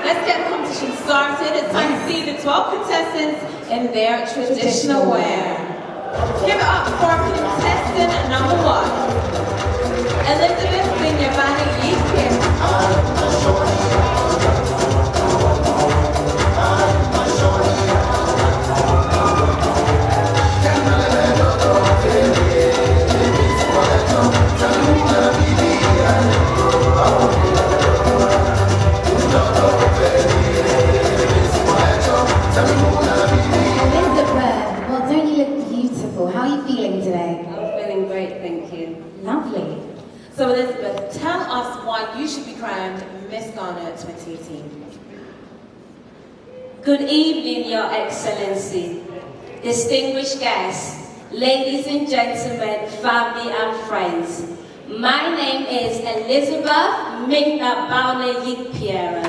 let's get the competition started. It's time to see the 12 contestants in their traditional wear. Give it up for contestant number 1. Elizabeth Binyavana Yikir. How are you feeling today? I'm feeling great, thank you. Lovely. So Elizabeth, tell us why you should be crowned Miss Ghana 2018. Good evening, Your Excellency, distinguished guests, ladies and gentlemen, family and friends. My name is Elizabeth Minna Bauna Yikpiera.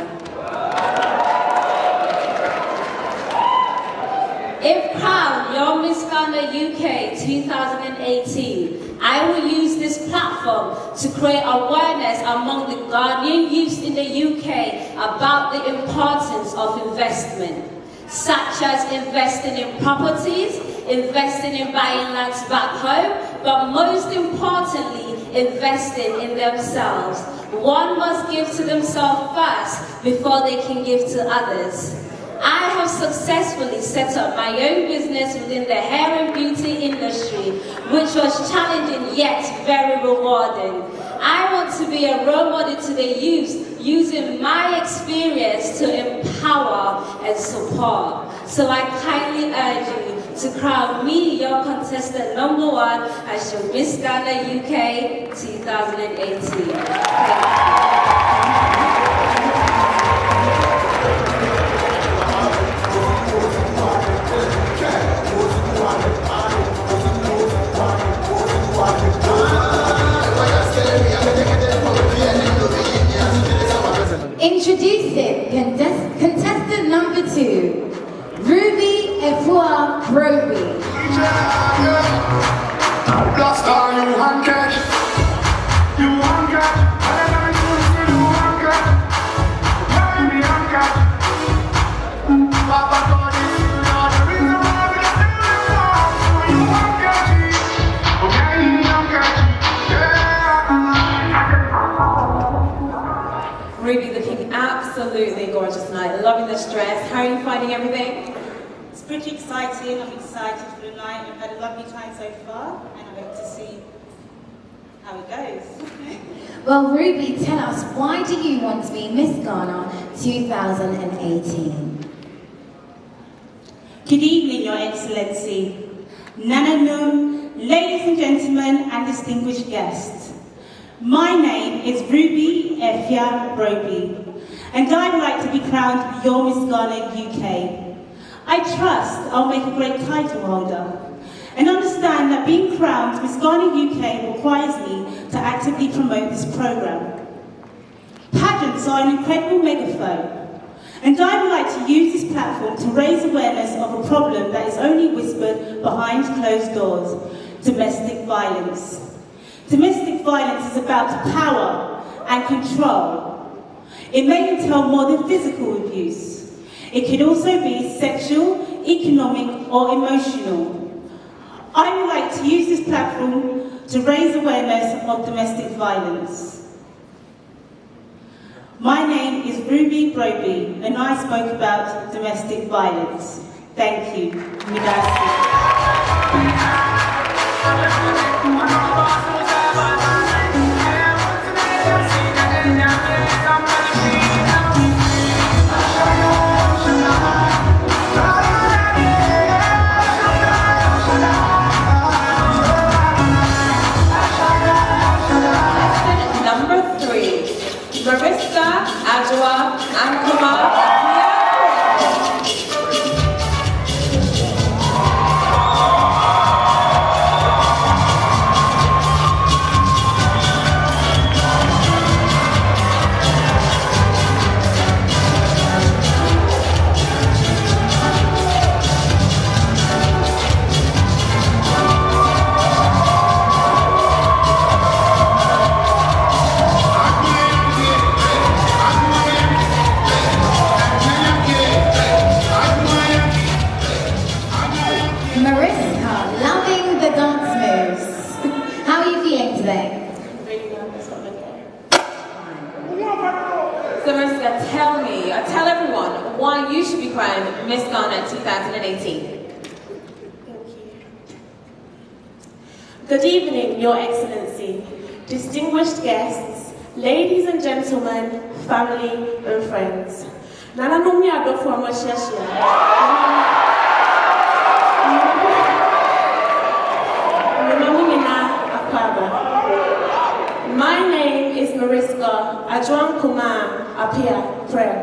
If crowned your Miss Ghana UK 2018, I will use this platform to create awareness among the Ghanaian youths in the UK about the importance of investment, such as investing in properties, investing in buying lands back home, but most importantly, investing in themselves. One must give to themselves first before they can give to others. I have successfully set up my own business within the hair and beauty industry, which was challenging yet very rewarding. I want to be a role model to the youth, using my experience to empower and support. So I kindly urge you to crown me your contestant number 1 as your Miss Ghana UK 2018. Thank you. Introducing contestant number 2, Ruby Efua Broby. Ruby looking absolutely gorgeous tonight. Loving this dress. How are you finding everything? It's pretty exciting. I'm excited for the night. I've had a lovely time so far, and I hope to see how it goes. Well, Ruby, tell us, why do you want to be Miss Ghana 2018? Good evening, Your Excellency, Nananum, ladies and gentlemen, and distinguished guests. My name is Ruby Efia Broby, and I would like to be crowned your Miss Ghana UK. I trust I'll make a great title holder, and understand that being crowned Miss Ghana UK requires me to actively promote this programme. Pageants are an incredible megaphone, and I would like to use this platform to raise awareness of a problem that is only whispered behind closed doors: domestic violence. Domestic violence is about power and control. It may entail more than physical abuse. It could also be sexual, economic, or emotional. I would like to use this platform to raise awareness of domestic violence. My name is Ruby Broby, and I spoke about domestic violence. Thank you. Number 3, Mariska, Adjoa, Ankuma, So Mariska, tell everyone why you should be crowned Miss Ghana 2018. Good evening, Your Excellency, distinguished guests, ladies and gentlemen, family and friends. Nana Numi Adofo Amashashia. My name is Mariska Adjuan Kuma Apia Prem.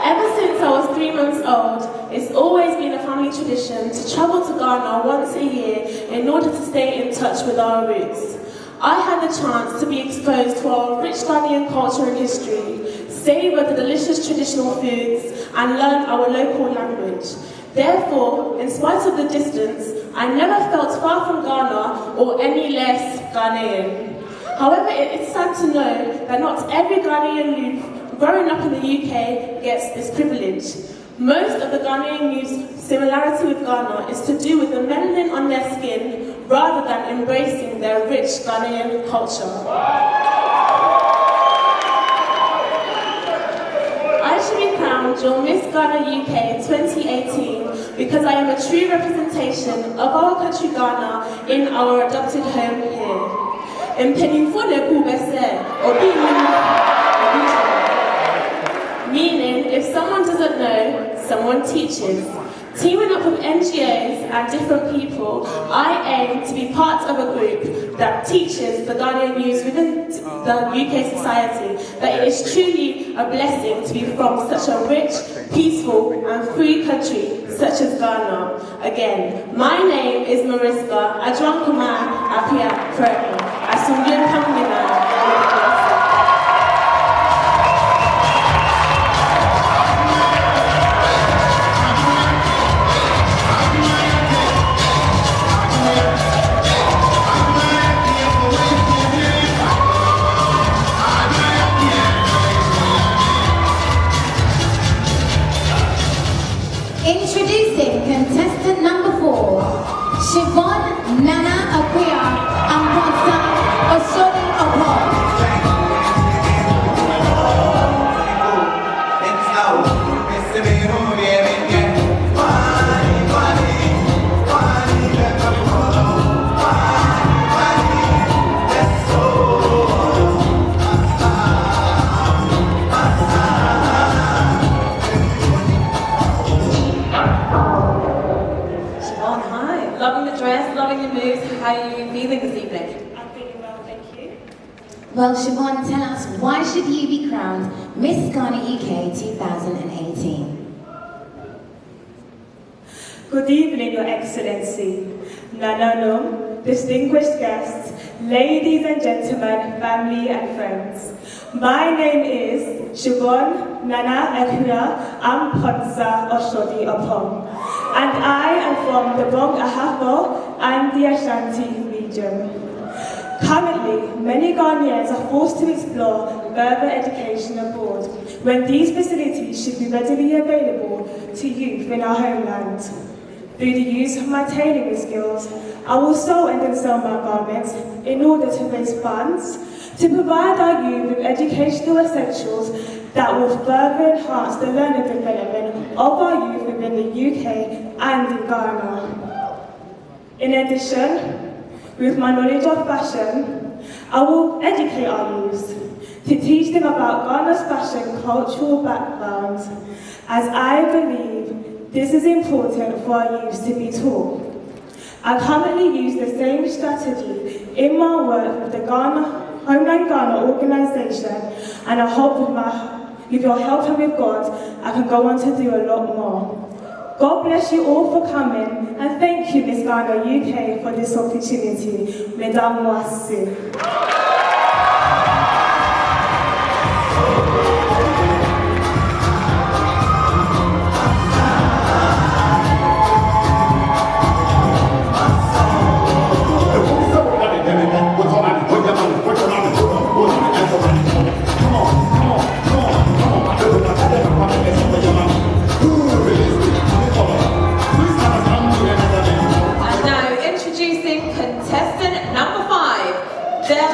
Ever since I was 3 months old, it's always been a family tradition to travel to Ghana once a year in order to stay in touch with our roots. I had the chance to be exposed to our rich Ghanaian culture and history, savor the delicious traditional foods, and learn our local language. Therefore, in spite of the distance, I never felt far from Ghana or any less Ghanaian. However, it's sad to know that not every Ghanaian youth growing up in the UK gets this privilege. Most of the Ghanaian youth's similarity with Ghana is to do with the melanin on their skin rather than embracing their rich Ghanaian culture. I should be crowned your Miss Ghana UK 2018 because I am a true representation of our country Ghana in our adopted home here. Meaning, if someone doesn't know, someone teaches. Teaming up with NGOs and different people, I aim to be part of a group that teaches the Ghanaian youth within the UK society that it is truly a blessing to be from such a rich, peaceful and free country such as Ghana. Again, my name is Mariska Adjuan Kuma Apia Prem. Asumbian Kamina. Introducing contestant number 4, Siobhan, Nana Akuya, and Vanessa Osodi Opon. How are you feeling this evening? I'm feeling well, thank you. Well, Siobhan, tell us, why should you be crowned Miss Ghana UK 2018? Good evening, Your Excellency, Nananum, distinguished guests, ladies and gentlemen, family and friends. My name is Siobhan Nana Ekuya Amponsa Oshodi Opon, and I am from the Bong Ahafo and the Ashanti region. Currently, many Ghanaians are forced to explore further education abroad when these facilities should be readily available to youth in our homeland. Through the use of my tailoring skills, I will sew and then sell my garments in order to raise funds to provide our youth with educational essentials that will further enhance the learning development of our youth within the UK and in Ghana. In addition, with my knowledge of fashion, I will educate our youth to teach them about Ghana's fashion cultural background, as I believe this is important for our youth to be taught. I currently use the same strategy in my work with the Homeland Ghana organisation, and I hope with your help and with God, I can go on to do a lot more. God bless you all for coming, and thank you, Miss Ghana UK, for this opportunity. Mesdames, merci. And now introducing contestant number 5, Debe.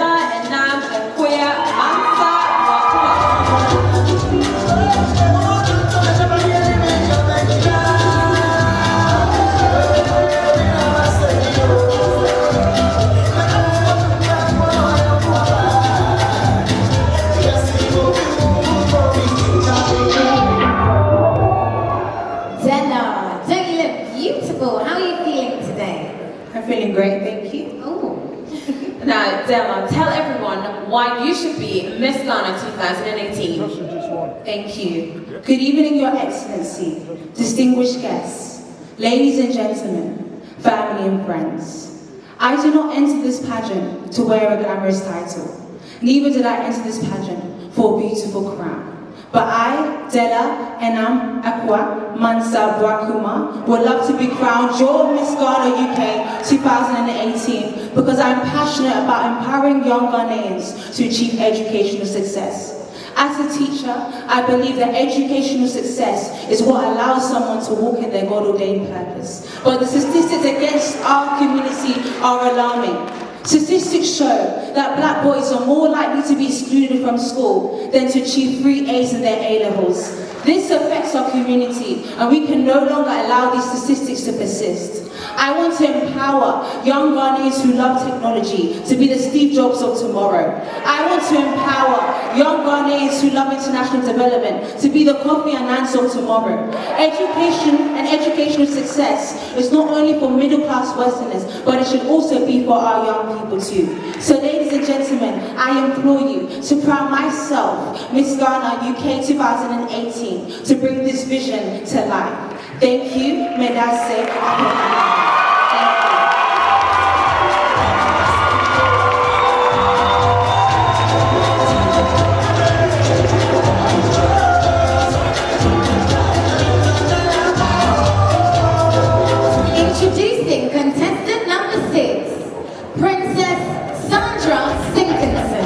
why you should be Miss Ghana 2018. Thank you. Good evening, Your Excellency, distinguished guests, ladies and gentlemen, family and friends. I did not enter this pageant to wear a glamorous title. Neither did I enter this pageant for a beautiful crown. But I, Della Enam Akwa Mansa Brakuma, would love to be crowned your Miss Ghana UK 2018 because I'm passionate about empowering young Ghanaians to achieve educational success. As a teacher, I believe that educational success is what allows someone to walk in their God-ordained purpose. But the statistics against our community are alarming. Statistics show that black boys are more likely to be excluded from school than to achieve 3 A's in their A-levels. This affects our community, and we can no longer allow these statistics to persist. I want to empower young Ghanaians who love technology to be the Steve Jobs of tomorrow. I want to empower young Ghanaians who love international development to be the Kofi Annans of tomorrow. Education and educational success is not only for middle-class Westerners, but it should also be for our young people too. So ladies and gentlemen, I implore you to crown myself Miss Ghana UK 2018 to bring this vision to life. Thank you, Medase. Introducing contestant number 6, Princess Sandra Sinkinson.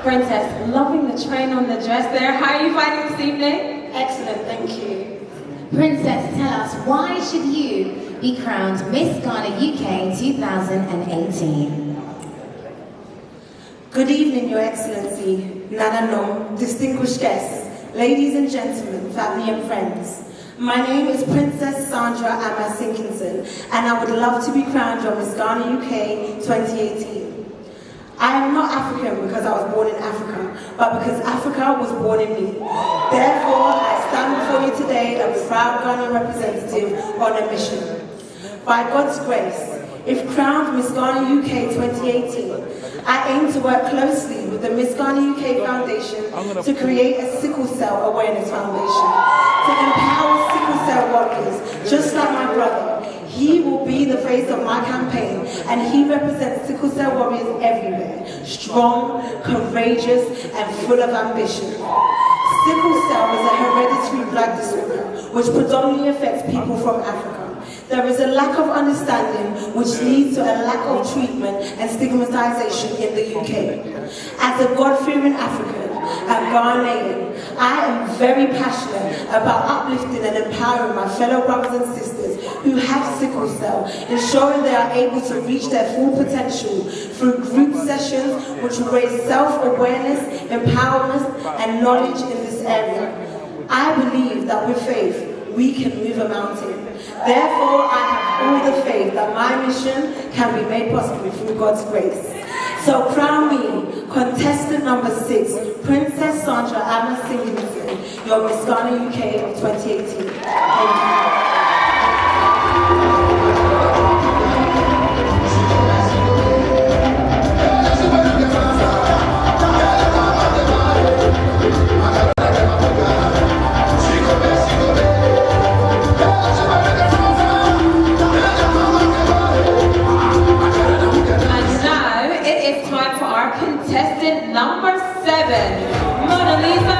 Princess, loving the train on the dress there. How are you finding this evening? Excellent, thank you. Princess, tell us, why should you be crowned Miss Ghana UK 2018? Good evening, Your Excellency, Nana Nom, distinguished guests, ladies and gentlemen, family and friends. My name is Princess Sandra Amma Sinkinson, and I would love to be crowned your Miss Ghana UK 2018. I am not African because I was born in Africa, but because Africa was born in me. Therefore, I stand before you today a proud Ghanaian representative on a mission. By God's grace, if crowned Miss Ghana UK 2018, I aim to work closely with the Miss Ghana UK Foundation to create a sickle cell awareness foundation to empower sickle cell warriors, just like my brother. He will be the face of my campaign, and he represents sickle cell warriors everywhere, strong, courageous, and full of ambition. Sickle cell is a hereditary blood disorder which predominantly affects people from Africa. There is a lack of understanding which leads to a lack of treatment and stigmatization in the UK. As a God-fearing African and Ghanaian, I am very passionate about uplifting and empowering my fellow brothers and sisters who have sickle cell, ensuring they are able to reach their full potential through group sessions which will raise self-awareness, empowerment, and knowledge in this area. I believe that with faith, we can move a mountain. Therefore, I have all the faith that my mission can be made possible through God's grace. So crown me, contestant number 6, Princess Sandra Amma Sinkinson, your Miss Ghana UK of 2018. Thank you. Contestant number 7, Mona Lisa.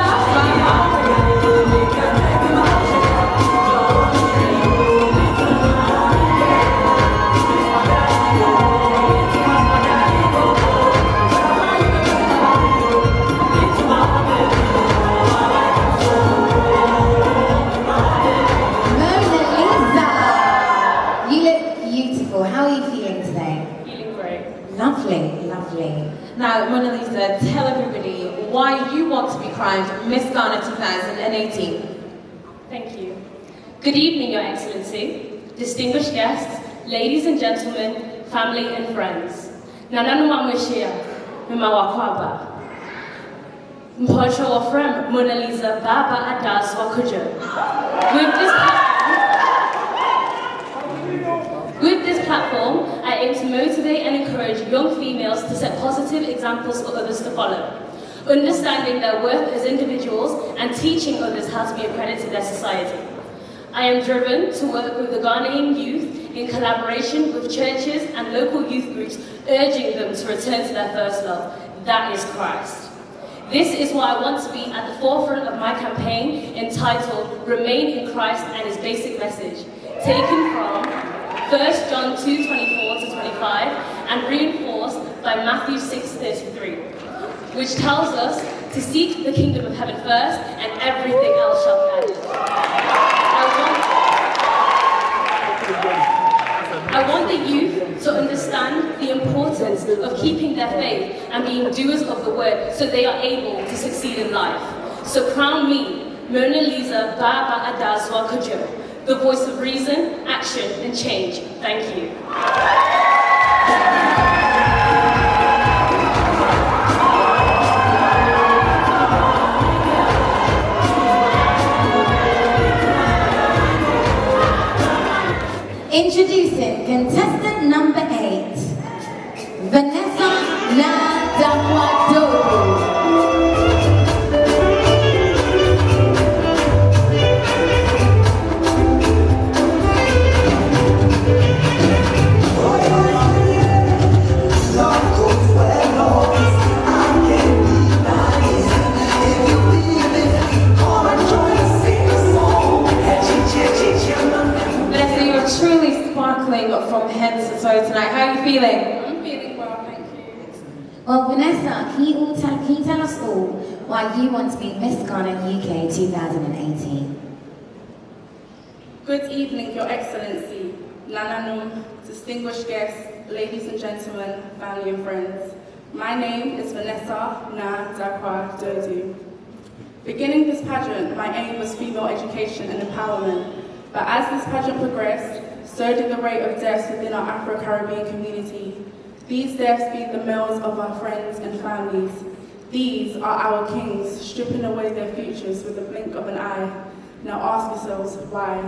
You look beautiful. How are you feeling today? Feeling great. Lovely, lovely. Now, Mona Lisa, tell everybody why you want to be crowned Miss Ghana 2018. Thank you. Good evening, Your Excellency, distinguished guests, ladies and gentlemen, family and friends. Nananu Mamwishia, Mimawakwaba. Mpocho Wafrem, Mona Lisa, Baba Adas Wakujo. With this platform, I aim to motivate and encourage young females to set positive examples for others to follow, understanding their worth as individuals and teaching others how to be a credit to their society. I am driven to work with the Ghanaian youth in collaboration with churches and local youth groups, urging them to return to their first love, that is Christ. This is why I want to be at the forefront of my campaign entitled Remain in Christ and His Basic Message, taken from 1 John 2:24-25 and reinforced by Matthew 6:33, which tells us to seek the kingdom of heaven first and everything else shall be added. I want the youth to understand the importance of keeping their faith and being doers of the word so they are able to succeed in life. So crown me, Mona Lisa Baba Adazwa Kujo, the voice of reason, action, and change. Thank you. Introducing contestant number 8, Vanessa Nadamwadobu. Truly sparkling from head to toe tonight. How are you feeling? I'm feeling well, thank you. Well, Vanessa, can you tell us all why you want to be Miss Ghana UK 2018? Good evening, Your Excellency, Nananum, distinguished guests, ladies and gentlemen, family and friends. My name is Vanessa Nadamwadobu. Beginning this pageant, my aim was female education and empowerment. But as this pageant progressed, so did the rate of deaths within our Afro-Caribbean community. These deaths feed the males of our friends and families. These are our kings, stripping away their futures with the blink of an eye. Now ask yourselves, why?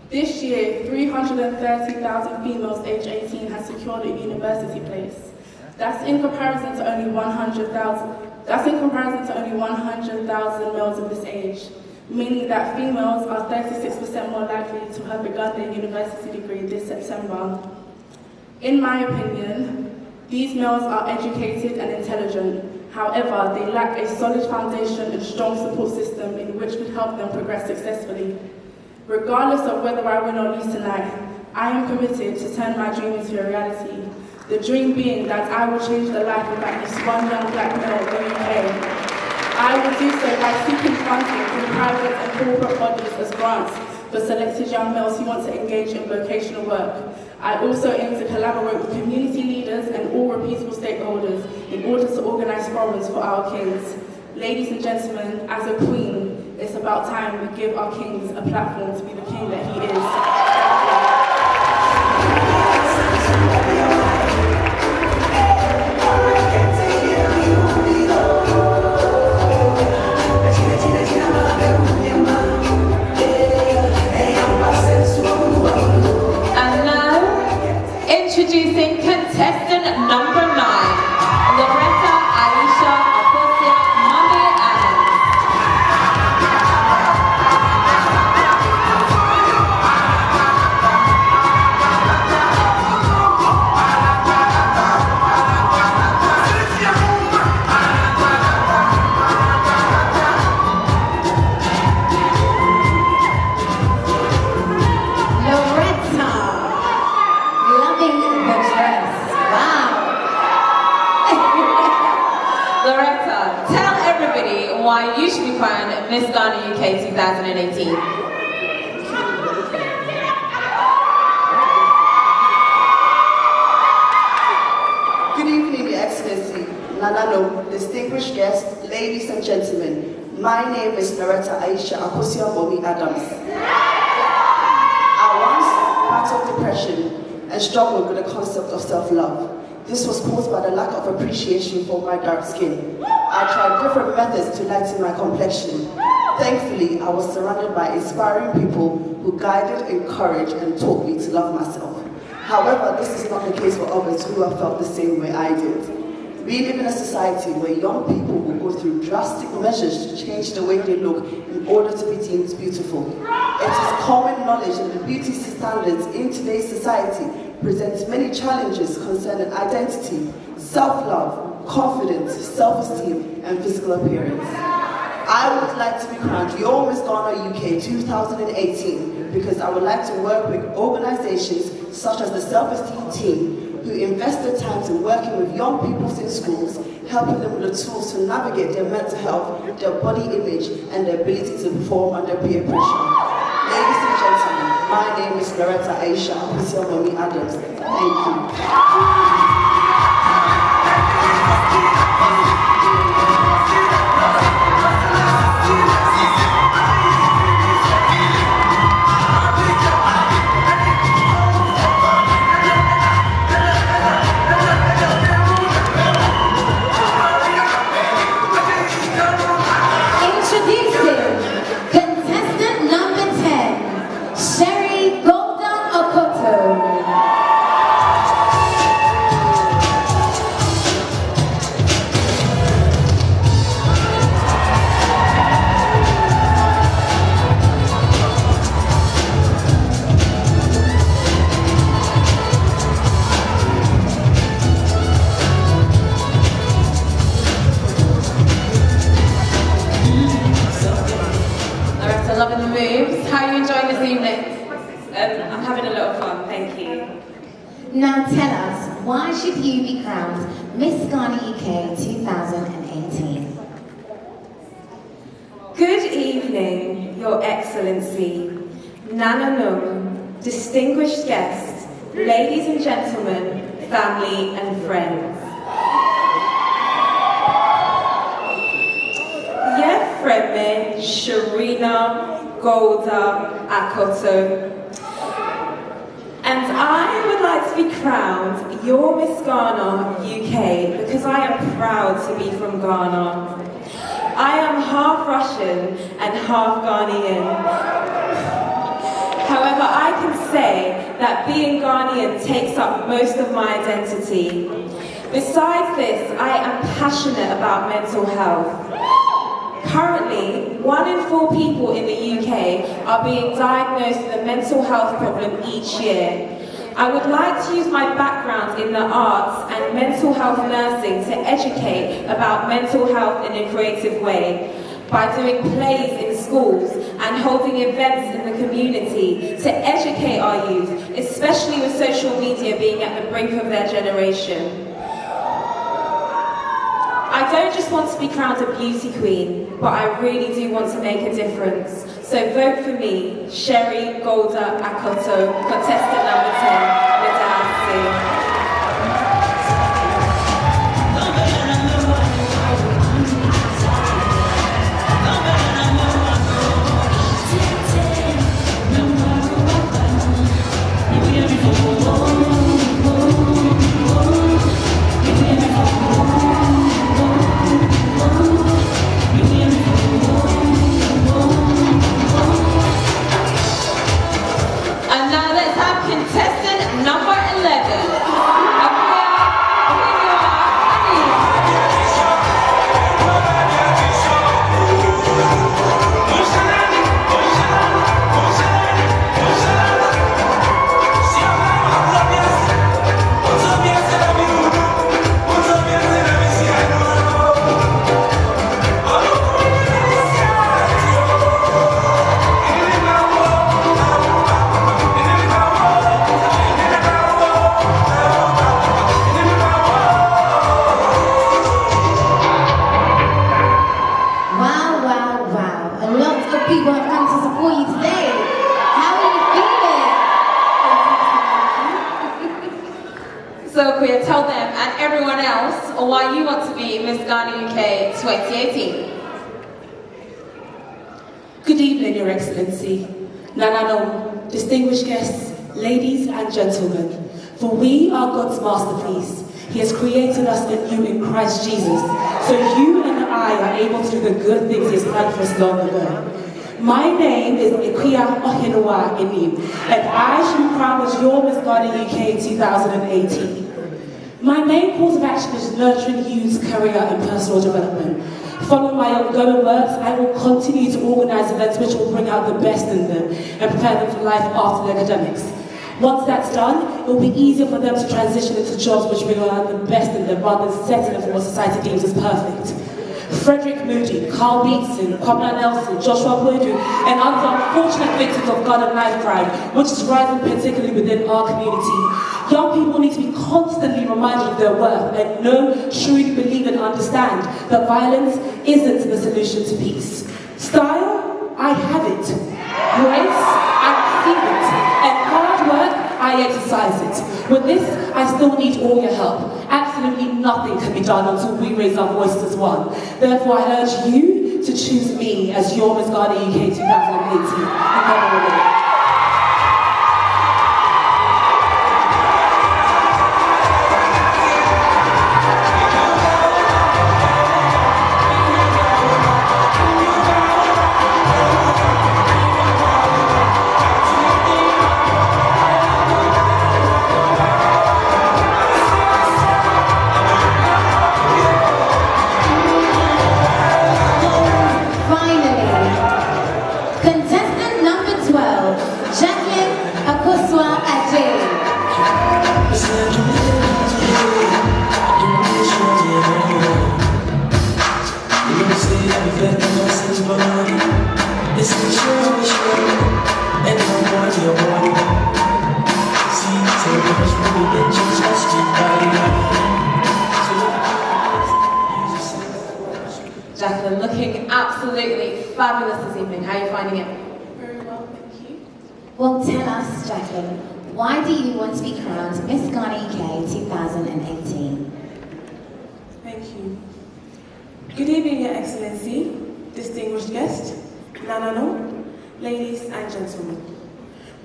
This year, 330,000 females aged 18 have secured a university place. That's in comparison to only 100,000 males of this age, meaning that females are 36% more likely to have begun their university degree this September. In my opinion, these males are educated and intelligent. However, they lack a solid foundation and strong support system in which could help them progress successfully. Regardless of whether I win or lose tonight, I am committed to turn my dream into a reality. The dream being that I will change the life of at least one young black male in the UK. I will do so by seeking funding from private and corporate bodies as grants for selected young males who want to engage in vocational work. I also aim to collaborate with community leaders and all reputable stakeholders in order to organise forums for our kings. Ladies and gentlemen, as a queen, it's about time we give our kings a platform to be the king that he is. Introducing contestant number 9, Loretta, Aisha, Aposia, Mami, Adams. Loretta, loving the dress. Wow. Loretta, tell everybody why you should be crowned Miss Ghana UK 2018. Good evening, Your Excellency, Nanano, distinguished guests, ladies and gentlemen. My name is Loretta Adams. I once battled depression and struggled with the concept of self-love. This was caused by the lack of appreciation for my dark skin. I tried different methods to lighten my complexion. Thankfully, I was surrounded by inspiring people who guided, encouraged, and taught me to love myself. However, this is not the case for others who have felt the same way I did. We live in a society where young people will go through drastic measures to change the way they look in order to be deemed beautiful. It is common knowledge that the beauty standards in today's society present many challenges concerning identity, self-love, confidence, self-esteem, and physical appearance. I would like to be crowned your Miss Ghana UK 2018 because I would like to work with organizations such as the Self-Esteem Team who invest their time in working with young people in schools, helping them with the tools to navigate their mental health, their body image, and their ability to perform under peer pressure. Ladies and gentlemen, my name is Loretta Adams. Thank you. Contestant number 10, I'm having a lot of fun, thank you. Now tell us, why should you be crowned Miss Ghana UK 2018? Good evening, Your Excellency, Nana Nung, distinguished guests, ladies and gentlemen, family and friends. Yefreme Sarina Golda Akoto. And I would like to be crowned your Miss Ghana UK because I am proud to be from Ghana. I am half Russian and half Ghanaian. However, I can say that being Ghanaian takes up most of my identity. Besides this, I am passionate about mental health. Currently, 1 in 4 people in the UK are being diagnosed with a mental health problem each year. I would like to use my background in the arts and mental health nursing to educate about mental health in a creative way by doing plays in schools and holding events in the community to educate our youth, especially with social media being at the brink of their generation. I don't just want to be crowned a beauty queen, but I really do want to make a difference. So vote for me, Sherry Golda Akoto, contestant number 10, Medasi. Tell them and everyone else why you want to be Miss Ghana UK 2018. Your Excellency, Nanano, distinguished guests, ladies and gentlemen, for we are God's masterpiece. He has created us anew in Christ Jesus, so you and I are able to do the good things He has planned for us long ago. My name is Ikuya Ohinua Inim, and I shall be crowned as your Miss Ghana UK 2018. My main course of action is nurturing youth's career and personal development. Following my ongoing works, I will continue to organise events which will bring out the best in them and prepare them for life after their academics. Once that's done, it will be easier for them to transition into jobs which bring out the best in them rather than settling for what society deems as perfect. Frederick Moody, Carl Beatson, Kwabena Nelson, Joshua Boydu, and other unfortunate victims of gun and knife crime, which is rising particularly within our community. Young people need to be constantly reminded of their worth and know, truly believe and understand that violence isn't the solution to peace. Style, I have it. Grace, I feel it. And hard work, I exercise it. With this, I still need all your help. Absolutely nothing can be done until we raise our voices as one. Therefore, I urge you to choose me as your Miss Ghana UK 2018. Contestant number 12, Jacqueline Ajay. Jacqueline, looking absolutely fabulous this evening. How are you finding it? Very well, thank you. Well, tell us, Jacqueline, why do you want to be crowned Miss Ghana UK 2018? Thank you. Good evening, Your Excellency, distinguished guest, Nanano, ladies and gentlemen.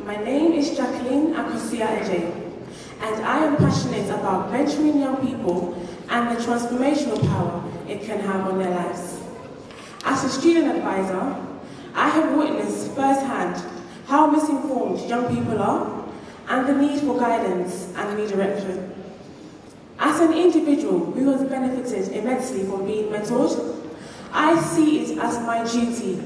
My name is Jacqueline Ajay, and I am passionate about mentoring young people and the transformational power it can have on their lives. As a student advisor, I have witnessed firsthand how misinformed young people are and the need for guidance and redirection. As an individual who has benefited immensely from being mentored, I see it as my duty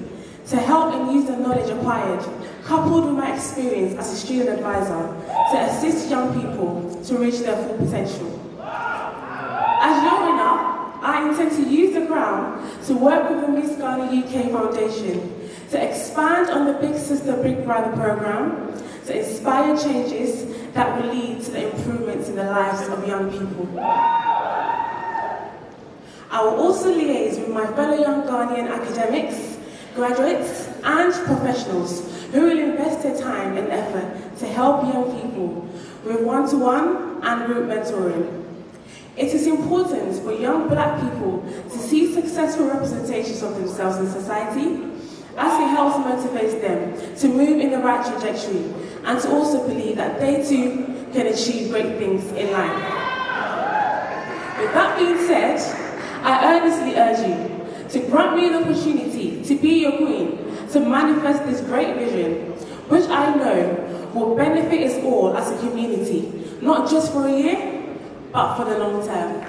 to help and use the knowledge acquired, coupled with my experience as a student advisor, to assist young people to reach their full potential. As your winner, I intend to use the crown to work with the Miss Ghana UK Foundation to expand on the Big Sister Big Brother program, to inspire changes that will lead to the improvements in the lives of young people. I will also liaise with my fellow young Ghanaian academics, graduates and professionals who will invest their time and effort to help young people with one-to-one and group mentoring. It is important for young black people to see successful representations of themselves in society, as it helps motivate them to move in the right trajectory and to also believe that they too can achieve great things in life. With that being said, I earnestly urge you to grant me the opportunity to be your queen, to manifest this great vision, which I know will benefit us all as a community, not just for a year, but for the long term.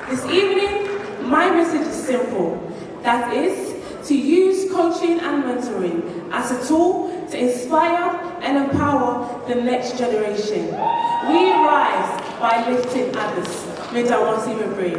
This evening, my message is simple. That is, to use coaching and mentoring as a tool to inspire and empower the next generation. We rise by lifting others. May I once even pray.